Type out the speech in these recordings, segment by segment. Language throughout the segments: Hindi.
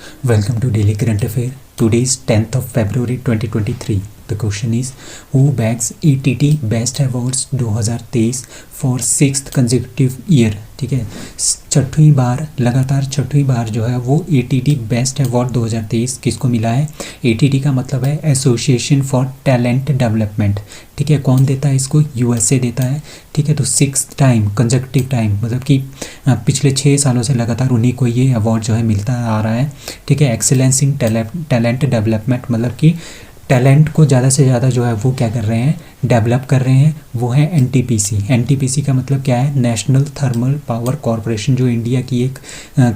Welcome to Daily Current Affair. Today is 10th of February 2023. The question is, who bags ATT Best Awards 2023 for 6th consecutive year? ठीक है, छठवीं बार लगातार छठवीं बार जो है वो ATT बेस्ट अवार्ड 2023 किसको मिला है? ATT का मतलब है एसोसिएशन फॉर टैलेंट डेवलपमेंट। ठीक है, कौन देता है इसको? USA देता है। ठीक है, तो 6th टाइम कंसेक्यूटिव टाइम मतलब कि पिछले 6 सालों से लगातार उन्हीं को ये अवार्ड जो है मिलता आ रहा है। ठीक है, एक्सेलेंस इन टैलेंट डेवलपमेंट मतलब कि टैलेंट को ज़्यादा से ज़्यादा जो है वो क्या कर रहे हैं? डेवलप कर रहे हैं। वो है NTPC। NTPC का मतलब क्या है? नेशनल थर्मल पावर कॉरपोरेशन, जो इंडिया की एक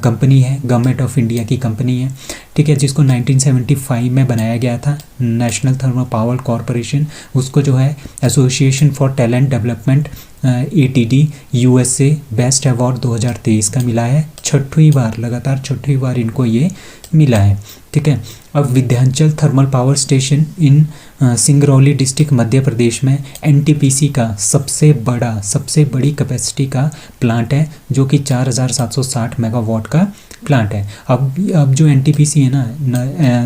कंपनी है, गवर्नमेंट ऑफ इंडिया की कंपनी है। ठीक है, जिसको 1975 में बनाया गया था, नेशनल थर्मल पावर कॉरपोरेशन। उसको जो है association for talent development ATT USA best award 2023 का मिला है। छठवीं बार, लगातार छठवीं बार इनको ये मिला है। ठीक है, अब Vindhyachal thermal power station in Singrauli district Madhya Pradesh में NTPC का सबसे बड़ी कैपेसिटी का प्लांट है, जो कि 4760 मेगावाट का प्लांट है। अब जो NTPC है ना,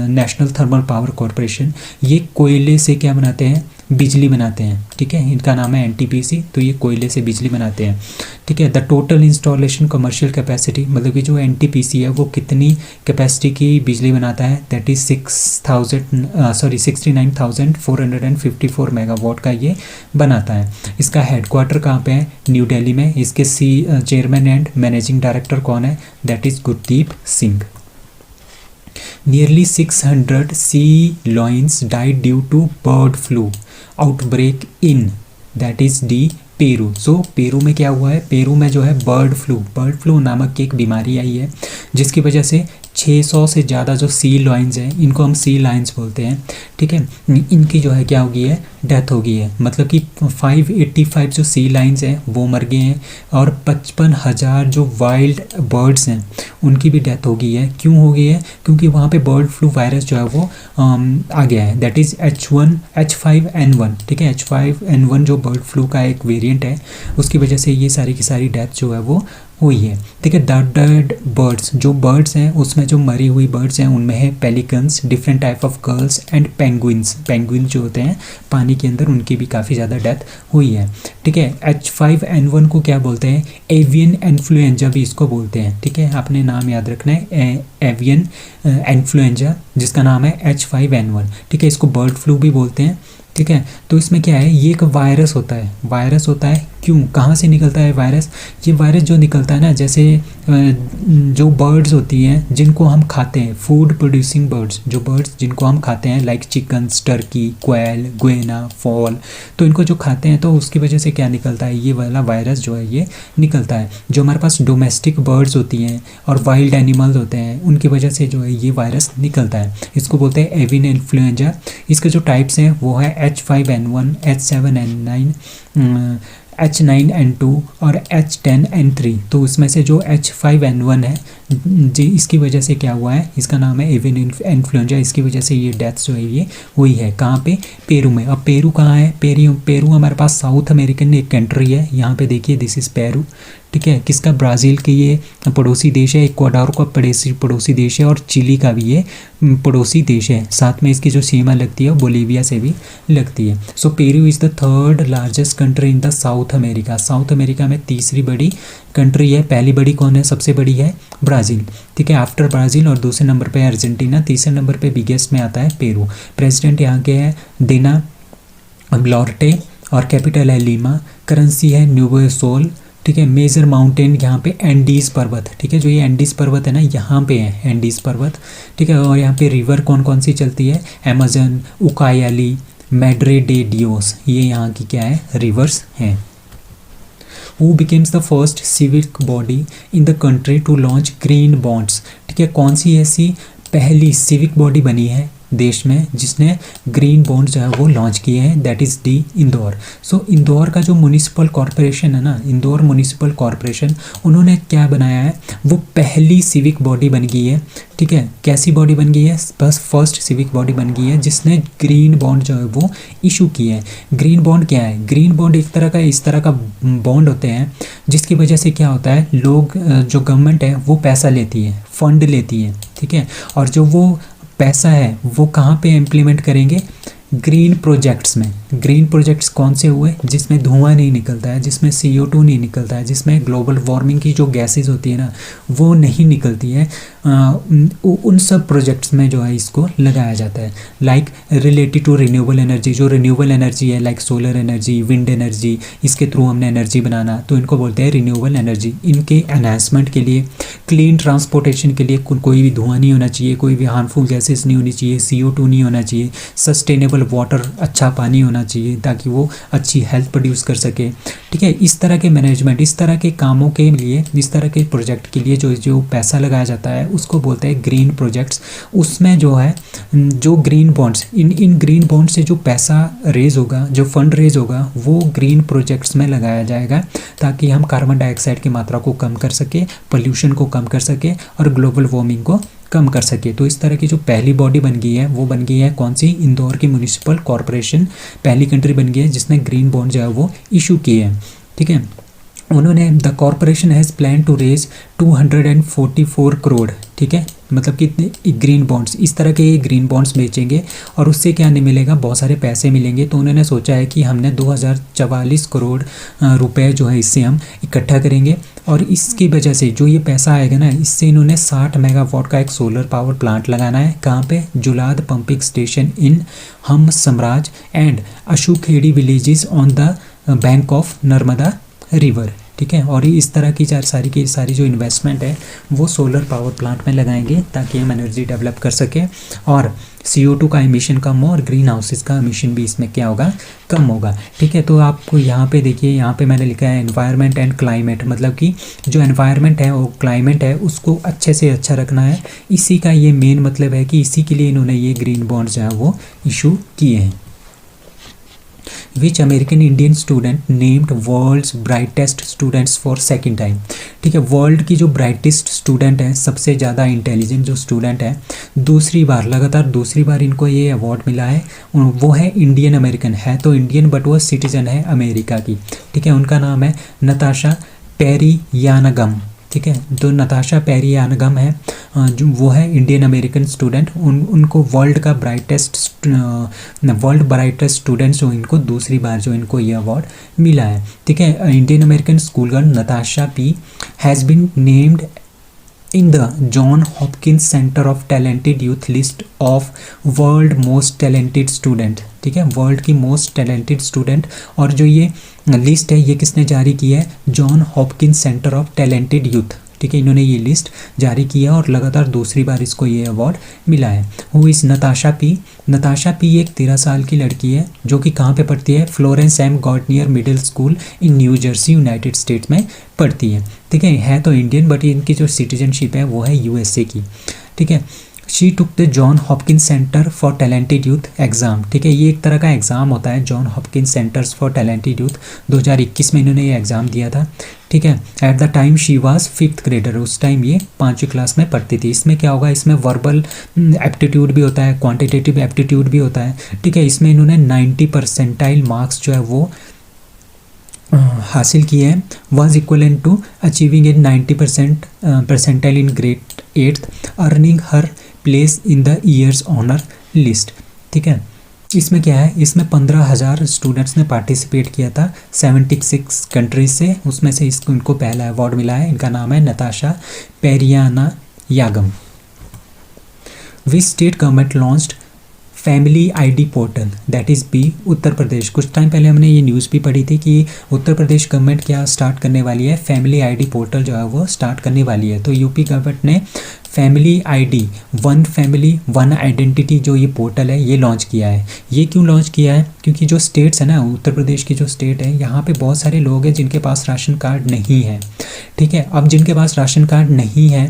नेशनल थर्मल पावर कॉरपोरेशन, ये कोयले से क्या बनाते हैं? बिजली बनाते हैं। ठीक है, इनका नाम है NTPC, तो ये कोयले से बिजली बनाते हैं। ठीक है, the total installation commercial capacity मतलब कि जो NTPC है वो कितनी कैपेसिटी की बिजली बनाता है? दैट इज 69,454 मेगावाट का ये बनाता है। इसका हेडक्वार्टर कहाँ पे है? न्यू दिल्ली में। इसके चेयरमैन एंड मैनेजिंग डायरेक्टर कौन है? That is Gurdeep Singh. Nearly 600 sea lions died due to bird flu outbreak in that is D Peru. So Peru में क्या हुआ है? पेरू में जो है बर्ड फ्लू नामक की एक बीमारी आई है, जिसकी वजह से 600 से ज़्यादा जो सी लायंस हैं, इनको हम सी लायंस बोलते हैं। ठीक है, इनकी जो है क्या हो गई है? डेथ हो गई है। मतलब कि 585 जो सी लायंस हैं वो मर गए हैं, और 55,000 जो वाइल्ड बर्ड्स हैं उनकी भी डेथ हो गई है। क्यों हो गई है? क्योंकि वहाँ पे बर्ड फ्लू वायरस जो है वो आ गया है, दैट इज़ H5N1। ठीक है, H5N1 जो बर्ड फ्लू का एक वेरिएंट है, उसकी वजह से ये सारी की सारी डेथ जो है वो हुई है। ठीक है, डेड बर्ड्स, जो बर्ड्स हैं उसमें जो मरी हुई बर्ड्स हैं उनमें है pelicans, different type of girls and penguin जो होते हैं पानी के अंदर, उनकी भी काफ़ी ज़्यादा डेथ हुई है। ठीक है, H5N1 को क्या बोलते हैं? एवियन इन्फ्लुएंजा भी इसको बोलते हैं। ठीक है, आपने नाम याद रखना है, एवियन इन्फ्लुएंजा, जिसका नाम है H5N1। ठीक है, इसको बर्ड फ्लू भी बोलते हैं। ठीक है, तो इसमें क्या है? ये एक वायरस होता है। क्यों, कहाँ से निकलता है वायरस? ये वायरस जो निकलता है ना, जैसे जो बर्ड्स होती हैं जिनको हम खाते हैं, फूड प्रोड्यूसिंग बर्ड्स, जो बर्ड्स जिनको हम खाते हैं like chickens, Turkey, quail, गुएना, fall, तो इनको जो खाते हैं तो उसकी वजह से क्या निकलता है? ये वाला वायरस जो है ये निकलता है। जो हमारे पास डोमेस्टिक बर्ड्स होती हैं और वाइल्ड एनिमल्स होते हैं, उनकी वजह से जो है ये वायरस निकलता है। इसको बोलते हैं एवियन इन्फ्लुएंजा। इसके जो टाइप्स हैं वो है H5N1, H7N9, H9N2 और H10N3। तो उसमें से जो H5N1 है जी, इसकी वजह से क्या हुआ है? इसका नाम है एवियन इन्फ्लुएंजा। इसकी वजह से ये डेथ जो है ये हुई है। कहाँ पे? पेरू में। अब पेरू कहाँ है? पेरू हमारे पास साउथ अमेरिकन एक कंट्री है। यहाँ पे देखिए, दिस इज़ पेरू। ठीक है, किसका? ब्राज़ील के ये पड़ोसी देश है। इक्वाडोर का पड़ोसी देश है, और चिली का भी ये पड़ोसी देश है। साथ में इसकी जो सीमा लगती है वो बोलीविया से भी लगती है। So Peru is the 3rd largest country in the South America. South America में तीसरी बड़ी कंट्री है। पहली बड़ी कौन है? सबसे बड़ी है ब्राज़ील। ठीक है, आफ्टर ब्राज़ील, और दूसरे नंबर पे अर्जेंटीना, तीसरे नंबर पे बिगेस्ट में आता है पेरू। प्रेसिडेंट यहाँ के हैं दिना ब्लॉर्टे, और कैपिटल है लीमा। करेंसी है न्यूवो सोल। ठीक है, मेजर माउंटेन यहाँ पे एंडीज़ पर्वत। ठीक है, जो ये एंडीज़ पर्वत है ना, यहाँ पे है एंडीज़ पर्वत। ठीक है, और यहाँ पे रिवर कौन कौन सी चलती है? अमेजन, उकायाली, मैड्रे डे डियोस, ये यहाँ की क्या है? रिवर्स हैं। Who becomes the first civic body in the country to launch green bonds? ठीक है, कौन सी ऐसी पहली सिविक बॉडी बनी है देश में जिसने ग्रीन बॉन्ड जो है वो लॉन्च किए हैं, दैट इज़ डी इंदौर। सो इंदौर का जो म्यूनिसिपल कॉरपोरेशन है ना, इंदौर म्यूनिसिपल कॉरपोरेशन, उन्होंने क्या बनाया है, वो पहली सिविक बॉडी बन गई है। ठीक है, कैसी बॉडी बन गई है, बस फर्स्ट सिविक बॉडी बन गई है जिसने ग्रीन बॉन्ड जो है वो इशू किए हैं। ग्रीन बॉन्ड क्या है, ग्रीन बॉन्ड इस तरह का बॉन्ड होते हैं जिसकी वजह से क्या होता है, लोग जो गवर्नमेंट है वो पैसा लेती है, फंड लेती है। ठीक है, और जो वो पैसा है वो कहाँ पे इम्प्लीमेंट करेंगे, ग्रीन प्रोजेक्ट्स में। ग्रीन प्रोजेक्ट्स कौन से हुए, जिसमें धुआं नहीं निकलता है, जिसमें CO2 नहीं निकलता है, जिसमें ग्लोबल वार्मिंग की जो गैसेस होती है ना वो नहीं निकलती है, उन सब प्रोजेक्ट्स में जो है इसको लगाया जाता है। Like related to renewable energy, जो रिन्यूएबल एनर्जी है like solar energy, wind energy, इसके थ्रू हमने एनर्जी बनाना, तो इनको बोलते हैं रिन्यूएबल एनर्जी। इनके एनहांसमेंट के लिए, क्लीन ट्रांसपोर्टेशन के लिए कोई भी धुआं नहीं होना चाहिए, कोई भी हार्मफुल गैसेस नहीं होनी चाहिए, CO2 नहीं होना चाहिए, सस्टेनेबल वाटर, अच्छा पानी होना चाहिए ताकि वो अच्छी हेल्थ प्रोड्यूस कर सके। ठीक है, इस तरह के मैनेजमेंट, इस तरह के कामों के लिए, इस तरह के प्रोजेक्ट के लिए जो पैसा लगाया जाता है उसको बोलते हैं ग्रीन प्रोजेक्ट्स। उसमें जो है जो ग्रीन बॉन्ड्स, इन ग्रीन बॉन्ड से जो पैसा रेज होगा, जो फंड रेज होगा वो ग्रीन प्रोजेक्ट्स में लगाया जाएगा ताकि हम कार्बन डाइऑक्साइड की मात्रा को कम कर सके, पोल्यूशन को कम कर सके और ग्लोबल वार्मिंग को कम कर सके। तो इस तरह की जो पहली बॉडी बन गई है वो बन गई है कौन सी, इंदौर की म्यूनिसिपल कॉरपोरेशन पहली कंट्री बन गई है जिसने ग्रीन बॉन्ड जो है वो इशू किए हैं। ठीक है, उन्होंने the corporation has plan to raise 244 crore. ठीक है, मतलब कि ग्रीन बॉन्ड्स, इस तरह के ये ग्रीन बॉन्ड्स बेचेंगे और उससे क्या नहीं मिलेगा, बहुत सारे पैसे मिलेंगे। तो उन्होंने सोचा है कि हमने 2044 करोड़ रुपए जो है इससे हम इकट्ठा करेंगे और इसकी वजह से जो ये पैसा आएगा ना, इससे इन्होंने 60 मेगावाट का एक सोलर पावर प्लांट लगाना है। कहाँ पे, जुलाद पंपिंग स्टेशन इन हम Samraj and Ashukhedi villages on the bank of Narmada river. ठीक है, और इस तरह की सारी जो इन्वेस्टमेंट है वो सोलर पावर प्लांट में लगाएंगे ताकि हम एनर्जी डेवलप कर सकें और CO2 का एमिशन कम हो और ग्रीन हाउसेस का एमिशन भी इसमें क्या होगा, कम होगा। ठीक है, तो आपको यहाँ पे देखिए, यहाँ पे मैंने लिखा है एनवायरनमेंट एंड क्लाइमेट, मतलब कि जो एनवायरनमेंट है और क्लाइमेट है उसको अच्छे से अच्छा रखना है। इसी का ये मेन मतलब है कि इसी के लिए इन्होंने ये ग्रीन बॉन्ड्स जो है वो इशू किए हैं। Which American Indian student named world's brightest students for second time. ठीक है, वर्ल्ड की जो ब्राइटेस्ट स्टूडेंट है, सबसे ज़्यादा इंटेलिजेंट जो स्टूडेंट है, लगातार दूसरी बार इनको ये अवार्ड मिला है। वो है इंडियन अमेरिकन, है तो इंडियन बट वो सिटीजन है अमेरिका की। ठीक है, उनका नाम है नताशा पेरियानगम। ठीक है, तो नताशा पेरियानगम है, जो वो है इंडियन अमेरिकन स्टूडेंट। उनको वर्ल्ड ब्राइटेस्ट स्टूडेंट जो इनको दूसरी बार जो इनको ये अवार्ड मिला है। ठीक है, Indian American school girl Natasha P has been named in the John Hopkins centre of talented youth list of world most talented student. ठीक है, वर्ल्ड की मोस्ट टैलेंटेड स्टूडेंट, और जो ये लिस्ट है ये किसने जारी की है, John Hopkins centre of talented youth. ठीक है, इन्होंने ये लिस्ट जारी किया और लगातार दूसरी बार इसको ये अवार्ड मिला है। Who is Natasha P. Natasha P एक 13 साल की लड़की है जो कि कहाँ पे पढ़ती है, Florence M Gaudineer middle school in New Jersey United States में पढ़ती है। ठीक है तो इंडियन बट इनकी जो सिटीजनशिप है वो है USA की। ठीक है, she took the John Hopkins centre for talented youth exam. ठीक है, ये एक तरह का एग्ज़ाम होता है John Hopkins centres for talented youth. 2021 में इन्होंने ये एग्ज़ाम दिया था। ठीक है, at the time she was 5th grader, उस टाइम ये 5वीं क्लास में पढ़ती थी। इसमें क्या होगा, इसमें वर्बल एप्टीट्यूड भी होता है, क्वान्टिटेटिव एप्टीट्यूड भी होता है। ठीक है, इसमें इन्होंने 90% मार्क्स जो है वो हासिल किए हैं, was equivalent to achieving in 90% percentile in grade 8th, earning her place in the years honour list. ठीक है, इसमें क्या है, इसमें 15,000 स्टूडेंट्स ने पार्टिसिपेट किया था 76 कंट्रीज से, उसमें से इनको पहला अवार्ड मिला है। इनका नाम है Natasha Perianayagam. Which state government launched family ID portal, that is B Uttar Pradesh. कुछ टाइम पहले हमने ये न्यूज़ भी पढ़ी थी कि उत्तर प्रदेश गवर्नमेंट क्या स्टार्ट करने वाली है, फैमिली ID पोर्टल जो है वो स्टार्ट करने वाली है। तो यूपी गवर्नमेंट ने family ID, one family one identity जो ये पोर्टल है ये लॉन्च किया है। ये क्यों लॉन्च किया है, क्योंकि जो स्टेट्स है ना, उत्तर प्रदेश की जो स्टेट है, यहाँ पे बहुत सारे लोग हैं जिनके पास राशन कार्ड नहीं है। ठीक है, अब जिनके पास राशन कार्ड नहीं है,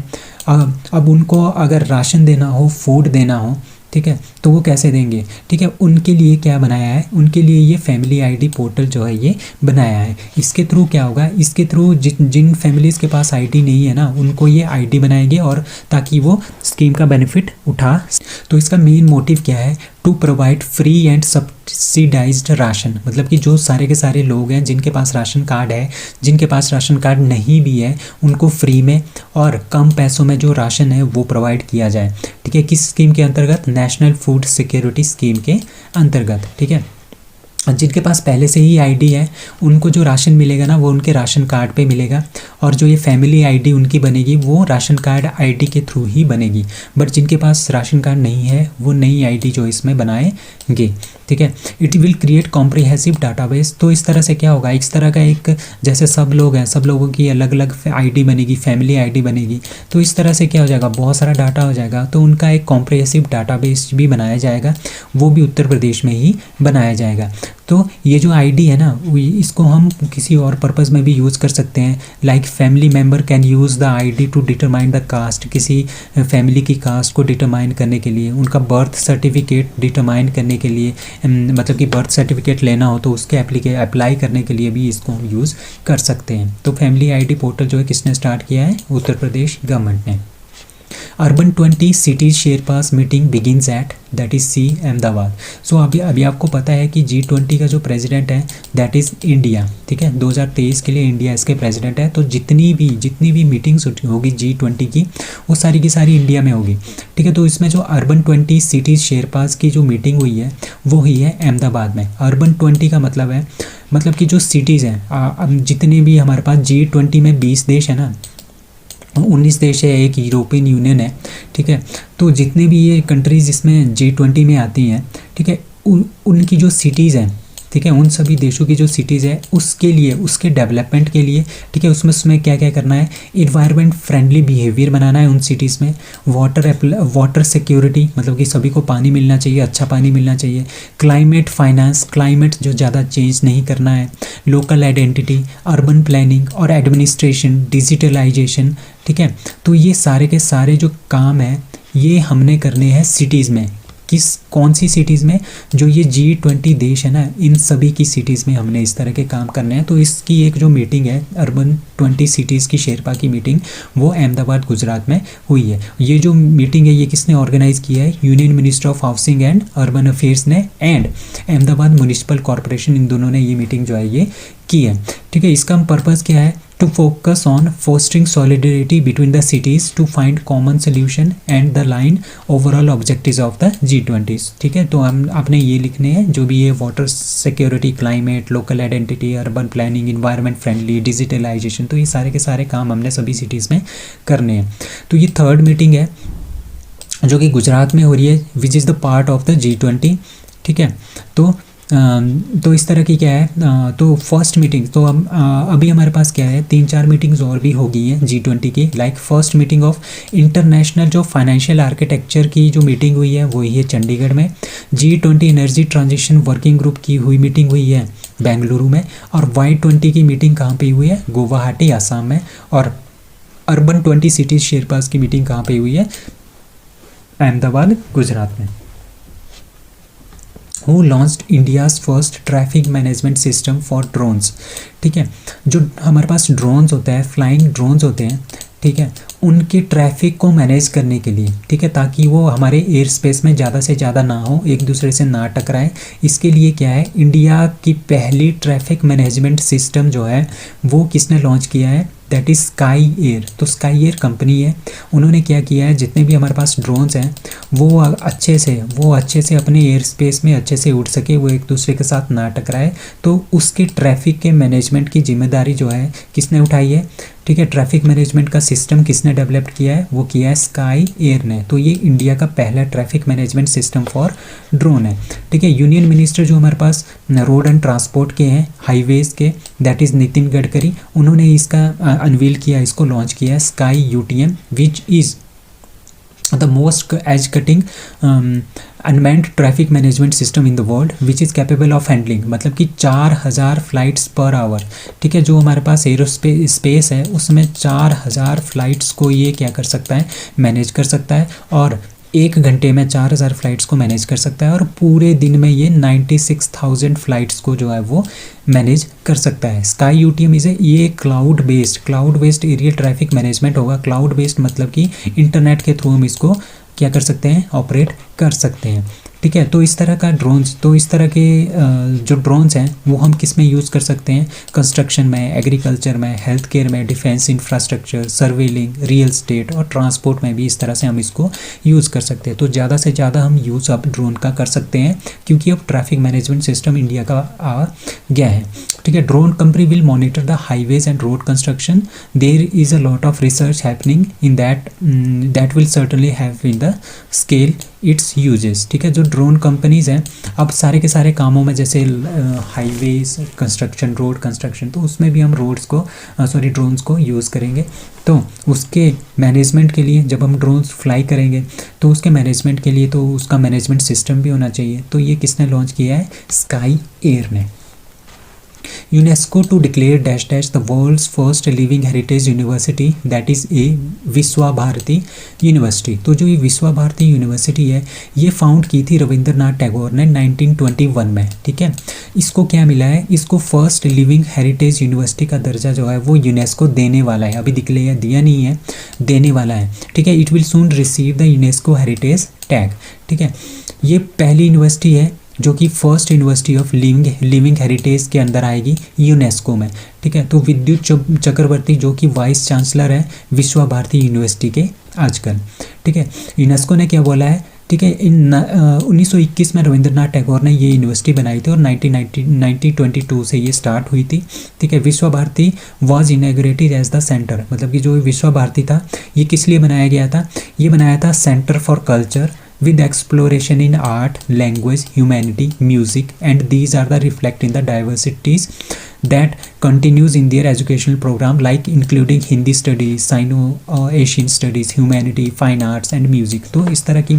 अब उनको अगर राशन देना हो, फूड देना हो, ठीक है, तो वो कैसे देंगे, ठीक है। उनके लिए क्या बनाया है, उनके लिए ये फैमिली आईडी पोर्टल जो है ये बनाया है। इसके थ्रू क्या होगा, इसके थ्रू जिन फैमिलीज़ के पास आईडी नहीं है ना, उनको ये आईडी बनाएंगे और ताकि वो स्कीम का बेनिफिट उठा। तो इसका मेन मोटिव क्या है, to provide free and subsidised ration, मतलब कि जो सारे के सारे लोग हैं जिनके पास राशन कार्ड है, जिनके पास राशन कार्ड नहीं भी है, उनको फ्री में और कम पैसों में जो राशन है वो प्रोवाइड किया जाए, ठीक है। किस स्कीम के अंतर्गत, नेशनल फूड सिक्योरिटी स्कीम के अंतर्गत, ठीक है। जिनके पास पहले से ही आईडी है उनको जो राशन मिलेगा ना वो उनके राशन कार्ड पे मिलेगा, और जो ये फैमिली आईडी उनकी बनेगी वो राशन कार्ड आईडी के थ्रू ही बनेगी। बट जिनके पास राशन कार्ड नहीं है वो नई आईडी जो इसमें बनाएंगे, ठीक है। It will create comprehensive database. तो इस तरह से क्या होगा, इस तरह का एक, जैसे सब लोग हैं, सब लोगों की अलग अलग आईडी बनेगी, फैमिली आईडी बनेगी, तो इस तरह से क्या हो जाएगा, बहुत सारा डाटा हो जाएगा। तो उनका एक कॉम्प्रिहेंसिव डाटाबेस भी बनाया जाएगा, वो भी उत्तर प्रदेश में ही बनाया जाएगा। तो ये जो आईडी है ना, इसको हम किसी और पर्पज़ में भी यूज़ कर सकते हैं। Like family member can use the ID to determine the caste, किसी फैमिली की कास्ट को डिटरमाइन करने के लिए, उनका बर्थ सर्टिफिकेट डिटरमाइन करने के लिए, मतलब कि बर्थ सर्टिफिकेट लेना हो तो उसके अप्लाई करने के लिए भी इसको हम यूज़ कर सकते हैं। तो फैमिली आईडी पोर्टल जो है किसने स्टार्ट किया है, उत्तर प्रदेश गवर्नमेंट ने। Urban 20 cities sherpas meeting begins at, that is C Ahmedabad. So अभी आपको पता है कि G20 का जो प्रेसिडेंट है दैट इज़ इंडिया, ठीक है। 2023 के लिए इंडिया इसके प्रेसिडेंट है। तो जितनी भी मीटिंग्स होगी G20 की, वो सारी की सारी इंडिया में होगी, ठीक है। तो इसमें जो अर्बन 20 सिटीज़ शेरपास की जो मीटिंग हुई है वो हुई है अहमदाबाद में। अर्बन 20 का मतलब है, मतलब कि जो सिटीज़ हैं, अब जितने भी हमारे पास G20 में 20 देश है ना, 19 देश है, एक यूरोपियन यूनियन है, ठीक है। तो जितने भी ये कंट्रीज़ इसमें G20 में आती हैं, ठीक है, उनकी जो सिटीज़ हैं, ठीक है, उन सभी देशों की जो सिटीज़ है उसके लिए, उसके डेवलपमेंट के लिए, ठीक है, उसमें क्या क्या करना है, इन्वायरमेंट फ्रेंडली बिहेवियर बनाना है उन सिटीज़ में, वाटर सिक्योरिटी, मतलब कि सभी को पानी मिलना चाहिए, अच्छा पानी मिलना चाहिए, क्लाइमेट फाइनेंस, क्लाइमेट जो ज़्यादा चेंज नहीं करना है, लोकल आइडेंटिटी, अर्बन प्लानिंग और एडमिनिस्ट्रेशन, डिजिटलाइजेशन, ठीक है। तो ये सारे के सारे जो काम है ये हमने करने हैं सिटीज़ में। कौन सी सिटीज़ में, जो ये G20 देश है ना, इन सभी की सिटीज़ में हमने इस तरह के काम करने हैं। तो इसकी एक जो मीटिंग है अर्बन 20 सिटीज़ की शेरपा की मीटिंग, वो अहमदाबाद गुजरात में हुई है। ये जो मीटिंग है ये किसने ऑर्गेनाइज़ किया है, union minister of housing and urban affairs ने एंड अहमदाबाद म्यूनिसिपल कॉरपोरेशन, इन दोनों ने ये मीटिंग जो है ये की है, ठीक है। इसका पर्पज़ क्या है, to focus on fostering solidarity between the cities to find common solution and the line overall objectives of the G20, ठीक है। तो हम आपने ये लिखने हैं जो भी ये water security, climate, local identity, urban planning, environment friendly, digitalisation, तो ये सारे के सारे काम हमने सभी सिटीज़ में करने हैं। तो ये थर्ड मीटिंग है जो कि गुजरात में हो रही है, विच is the part of the G20, ठीक है। तो इस तरह की क्या है, तो फर्स्ट मीटिंग, तो अभी हमारे पास क्या है, 3-4 मीटिंग्स और भी हो गई हैं G20 की। Like first meeting of international जो फाइनेंशियल आर्किटेक्चर की जो मीटिंग हुई है वो है चंडीगढ़ में। G20 energy transition working group की मीटिंग हुई है बेंगलुरु में। और Y20 की मीटिंग कहाँ पे हुई है, गुवाहाटी आसाम में। और अर्बन 20 सिटीज़ शेरपास की मीटिंग कहाँ पे हुई है, अहमदाबाद गुजरात में। Who launched India's first traffic management system for drones, ठीक है। जो हमारे पास ड्रोन्स होते हैं, फ्लाइंग ड्रोन्स होते हैं, ठीक है, उनके ट्रैफिक को मैनेज करने के लिए, ठीक है, ताकि वो हमारे एयर स्पेस में ज़्यादा से ज़्यादा ना हो, एक दूसरे से ना टकराए। इसके लिए क्या है, इंडिया की पहली ट्रैफिक मैनेजमेंट सिस्टम जो है वो किसने लॉन्च किया है, दैट इज़ स्काई एयर। तो स्काई एयर कंपनी है, उन्होंने क्या किया है, जितने भी हमारे पास ड्रोन्स हैं वो अच्छे से अपने एयर स्पेस में अच्छे से उड़ सके, वो एक दूसरे के साथ ना टकराए। तो उसके ट्रैफिक के मैनेजमेंट की जिम्मेदारी जो है किसने उठाई है, ठीक है। ट्रैफिक मैनेजमेंट का सिस्टम किसने डेवलप किया है, वो किया है स्काई एयर ने। तो ये इंडिया का पहला traffic management system for drone है, ठीक है। यूनियन मिनिस्टर जो हमारे पास रोड एंड ट्रांसपोर्ट के हैं, हाईवेज़ के, दैट इज़ नितिन गडकरी, उन्होंने इसका अनवील किया, इसको लॉन्च किया है sky UTM, which is the most edge cutting unmanned traffic management system in the world, which is capable of handling, मतलब कि 4000 फ्लाइट्स पर आवर, ठीक है। जो हमारे पास एरोस्पेस है उसमें 4000 फ्लाइट्स को ये क्या कर सकता है, मैनेज कर सकता है। और 1 घंटे में 4000 फ़्लाइट्स को मैनेज कर सकता है और पूरे दिन में ये 96,000 फ़्लाइट्स को जो है वो मैनेज कर सकता है। स्काई यूटीएम ये cloud based aerial traffic management होगा। क्लाउड बेस्ड मतलब कि इंटरनेट के थ्रू हम इसको क्या कर सकते हैं, ऑपरेट कर सकते हैं। ठीक है, तो इस तरह का ड्रोन्स, तो इस तरह के जो ड्रोन्स हैं वो हम किस में यूज़ कर सकते हैं, कंस्ट्रक्शन में, एग्रीकल्चर में, हेल्थ केयर में, डिफेंस इंफ्रास्ट्रक्चर, सर्वेलिंग, रियल स्टेट और ट्रांसपोर्ट में भी इस तरह से हम इसको यूज़ कर सकते हैं। तो ज़्यादा से ज़्यादा हम यूज़ अब ड्रोन का कर सकते हैं क्योंकि अब ट्रैफिक मैनेजमेंट सिस्टम इंडिया का आ गया है। ठीक है, drone company will monitor the highways and road construction. There is a lot of research happening in that will certainly have in the scale its uses. ठीक है, जो ड्रोन कंपनीज़ हैं अब सारे के सारे कामों में, जैसे हाईवेज कंस्ट्रक्शन, रोड कंस्ट्रक्शन, तो उसमें भी हम ड्रोन्स को यूज़ करेंगे। तो उसके मैनेजमेंट के लिए जब हम ड्रोन्स फ्लाई करेंगे तो उसके मैनेजमेंट के लिए तो उसका मैनेजमेंट सिस्टम भी होना चाहिए। तो ये किसने लॉन्च किया है, स्काई एयर ने। UNESCO to declare dash dash the world's first living heritage university that is a विश्वा भारती यूनिवर्सिटी। तो जो ये विश्वा भारती यूनिवर्सिटी है ये फाउंड की थी रविंद्रनाथ टैगोर ने 1921 में। ठीक है, इसको क्या मिला है, इसको फर्स्ट लिविंग हेरिटेज यूनिवर्सिटी का दर्जा जो है वो यूनेस्को देने वाला है। अभी दिया नहीं है, देने वाला है। ठीक है, it will soon receive the UNESCO heritage tag. ठीक है, ये पहली यूनिवर्सिटी है जो कि first university of living heritage के अंदर आएगी यूनेस्को में। ठीक है, तो विद्युत चक्रवर्ती जो कि वाइस चांसलर है विश्वा भारती यूनिवर्सिटी के आजकल। ठीक है, यूनेस्को ने क्या बोला है, ठीक है, 1921 में रविंद्रनाथ टैगोर ने ये यूनिवर्सिटी बनाई थी और 1922 से ये स्टार्ट हुई थी। ठीक है, Visva Bharati was inaugurated as the centre, मतलब कि जो विश्वा भारती था ये किस लिए बनाया गया था, ये बनाया था centre for culture with exploration in art, language, humanity, music, and these are the reflect in the diversities that continues in their educational program like including Hindi studies, Sino-Asian studies, humanity, fine arts and music। तो इस तरह की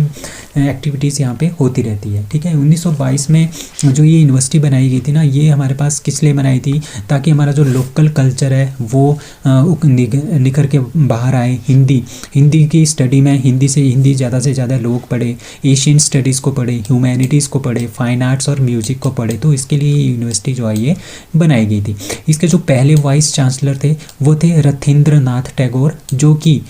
एक्टिविटीज़ यहाँ पे होती रहती है। ठीक है, 1922 में जो ये यूनिवर्सिटी बनाई गई थी ना, ये हमारे पास किस लिए बनाई थी, ताकि हमारा जो लोकल कल्चर है वो निखर के बाहर आए। हिंदी की स्टडी में हिंदी ज़्यादा से ज़्यादा लोग पढ़े, एशियन स्टडीज़ को पढ़े, ह्यूमैनिटीज़ को पढ़े, फाइन आर्ट्स और म्यूज़िक को पढ़े। तो इसके लिए यूनिवर्सिटी जो है ये बनाई गई थी। इसके जो पहले वाइस चांसलर थे वो थे रथिंद्रनाथ टैगोर, जो कि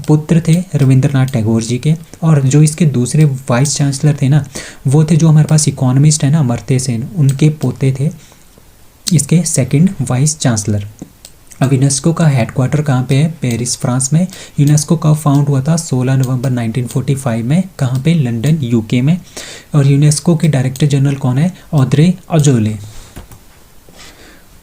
पुत्र थे रविंद्रनाथ टैगोर जी के। और जो इसके दूसरे वाइस चांसलर थे ना, वो थे जो हमारे पास इकोनॉमिस्ट है ना अमर्त्य सेन, उनके पोते थे इसके सेकंड वाइस चांसलर। अब यूनेस्को का हेडक्वार्टर कहाँ पे है, पेरिस फ्रांस में। यूनेस्को कब फाउंड हुआ था, 16 नवंबर 1945 में। कहाँ पे, लंदन यूके में। और यूनेस्को के डायरेक्टर जनरल कौन है, Audrey Azoulay.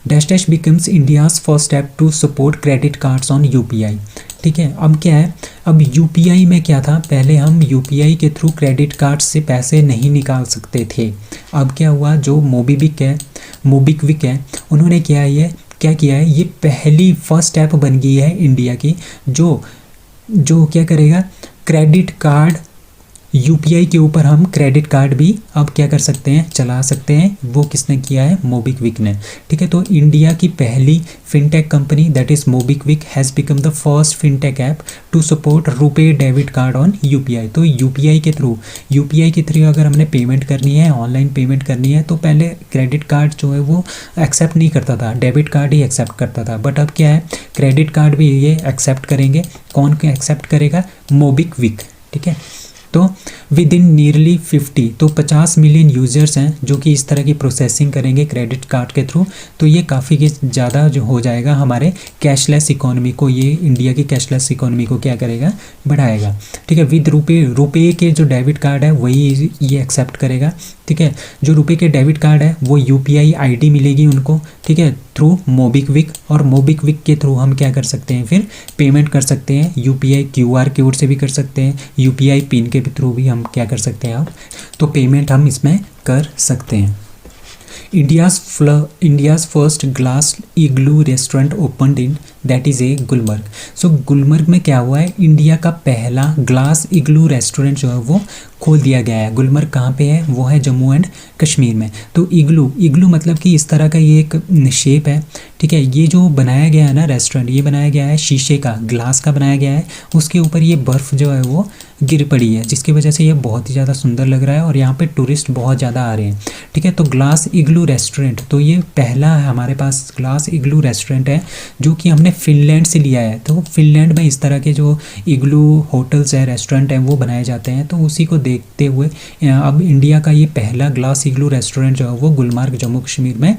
Dash dash becomes India's first step to support credit cards on UPI. ठीक है, अब क्या है, अब यूपीआई में क्या था, पहले हम यूपीआई के थ्रू क्रेडिट कार्ड से पैसे नहीं निकाल सकते थे। अब क्या हुआ, जो मोबिक्विक है उन्होंने क्या किया है, ये पहली फर्स्ट स्टेप बन गई है इंडिया की, जो क्या करेगा, क्रेडिट कार्ड यूपीआई के ऊपर हम क्रेडिट कार्ड भी अब क्या कर सकते हैं, चला सकते हैं। वो किसने किया है, मोबिक्विक ने। ठीक है, तो इंडिया की पहली fintech company that is MobiKwik has become the first fintech app to support RuPay debit card on UPI. तो यूपीआई के थ्रू अगर हमने पेमेंट करनी है, ऑनलाइन पेमेंट करनी है, तो पहले क्रेडिट कार्ड जो है वो एक्सेप्ट नहीं करता था, डेबिट कार्ड ही एक्सेप्ट करता था। बट अब क्या है, क्रेडिट कार्ड भी ये एक्सेप्ट करेंगे। कौन एक्सेप्ट करेगा, मोबिक्विक। ठीक है, तो with in nearly 50 million users हैं जो कि इस तरह की प्रोसेसिंग करेंगे क्रेडिट कार्ड के थ्रू। तो ये काफ़ी ज़्यादा जो हो जाएगा हमारे कैशलेस इकोनॉमी को, ये इंडिया की कैशलेस इकोनॉमी को क्या करेगा, बढ़ाएगा। ठीक है, विद रुपए के जो डेबिट कार्ड है वही ये एक्सेप्ट करेगा। ठीक है, जो रुपए के डेबिट कार्ड है वो यूपीआई आईडी मिलेगी उनको। ठीक है, थ्रू मोबिक्विक, और मोबिक्विक के थ्रू हम क्या कर सकते हैं, फिर पेमेंट कर सकते हैं। यूपीआई क्यूआर कोड से भी कर सकते हैं, यूपीआई पिन के थ्रू भी हम क्या कर सकते हैं, आप तो पेमेंट हम इसमें कर सकते हैं। India's first glass igloo restaurant opened in that is A Gulmarg. So Gulmarg में क्या हुआ है, इंडिया का पहला ग्लास इग्लू रेस्टोरेंट जो है वो खोल दिया गया है। गुलमर्ग कहाँ पे है, वो है जम्मू एंड कश्मीर में। तो इग्लू मतलब कि इस तरह का ये एक शेप है, ठीक है। ये जो बनाया गया है ना रेस्टोरेंट, ये बनाया गया है शीशे का, ग्लास का बनाया गया है। उसके ऊपर ये बर्फ़ जो है वो गिर पड़ी है, जिसकी वजह से ये बहुत ही ज़्यादा सुंदर लग रहा है और यहाँ पे टूरिस्ट बहुत ज़्यादा आ रहे हैं, ठीक है। तो ग्लास इग्लू रेस्टोरेंट, तो ये पहला है हमारे पास ग्लास इग्लू रेस्टोरेंट है जो कि हमने फिनलैंड से लिया है। तो फिनलैंड में इस तरह के जो इग्लू होटल्स है, रेस्टोरेंट हैं, वो बनाए जाते हैं। तो उसी को देखते हुए अब इंडिया का ये पहला ग्लास इग्लू रेस्टोरेंट जो है वो गुलमर्ग जम्मू कश्मीर में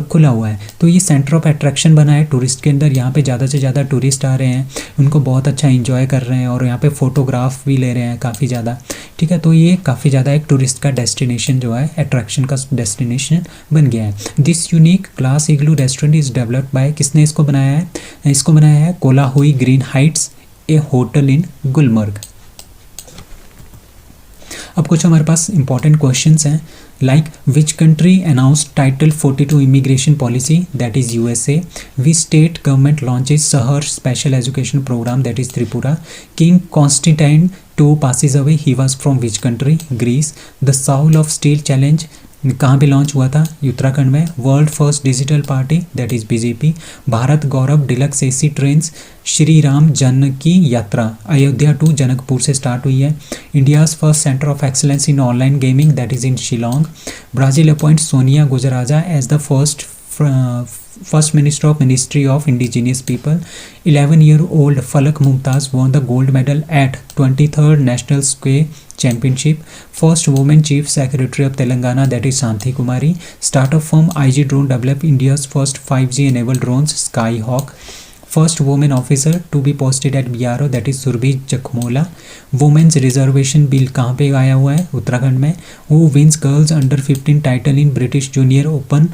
खुला हुआ है। तो ये सेंटर ऑफ अट्रैक्शन बना है टूरिस्ट के अंदर। यहाँ पे ज़्यादा से ज़्यादा टूरिस्ट आ रहे हैं, उनको बहुत अच्छा इंजॉय कर रहे हैं और यहाँ पे फ़ोटोग्राफ भी ले रहे हैं काफ़ी ज़्यादा, ठीक है। तो ये काफ़ी ज़्यादा एक टूरिस्ट का डेस्टिनेशन जो है, अट्रैक्शन का डेस्टिनेशन बन गया है। This unique glass igloo restaurant is developed by, किसने इसको बनाया है, इसको बनाया है Kolahoi green heights a hotel in Gulmarg. अब कुछ हमारे पास इंपॉर्टेंट क्वेश्चंस हैं, like which country announced title 42 immigration policy, that is USA। Which state government launches Saharsh special education program, that is Tripura. King Constantine II passes away, he was from which country, Greece। The soul of steel challenge कहाँ पे लॉन्च हुआ था, उत्तराखंड में। World first digital party, that is BJP। Bharat Gaurav deluxe AC trains Shri Ram Janaki Yatra Ayodhya to Janakpur से स्टार्ट हुई है। India's first centre of excellence in online gaming, that is in Shillong. Brazil appoint Sonia Guajajara as the first minister of ministry of indigenous people. 11-year-old Falak Mumtaz won the gold medal at 23rd National Square Championship। First woman Chief Secretary of Telangana, that is Shanti Kumari। Startup firm IG Drone developed India's first 5G enabled drones, Skyhawk। First woman officer to be posted at BRO, that is Surbhi Jakhmola। Women's reservation bill कहाँ पे आया हुआ है, उत्तराखंड में। Who wins girls under 15 title in British Junior Open,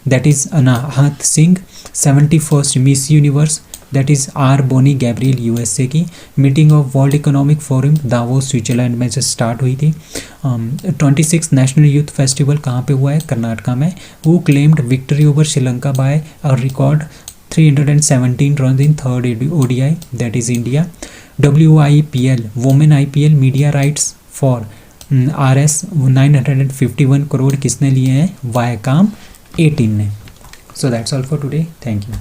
that is Anahat Singh. 71st Miss Universe, that is R Bonney Gabriel USA की। Meeting of world economic forum Davos Switzerland में से स्टार्ट हुई थी। 26th नेशनल यूथ फेस्टिवल कहाँ पे हुआ है, कर्नाटका में। Who claimed victory over Sri Lanka by a record 317 run in third ODI, that is India. WIPL women IPL media rights for RS 951 crore किसने लिए हैं, वायकॉम 18 ने। So that's all for today, thank you.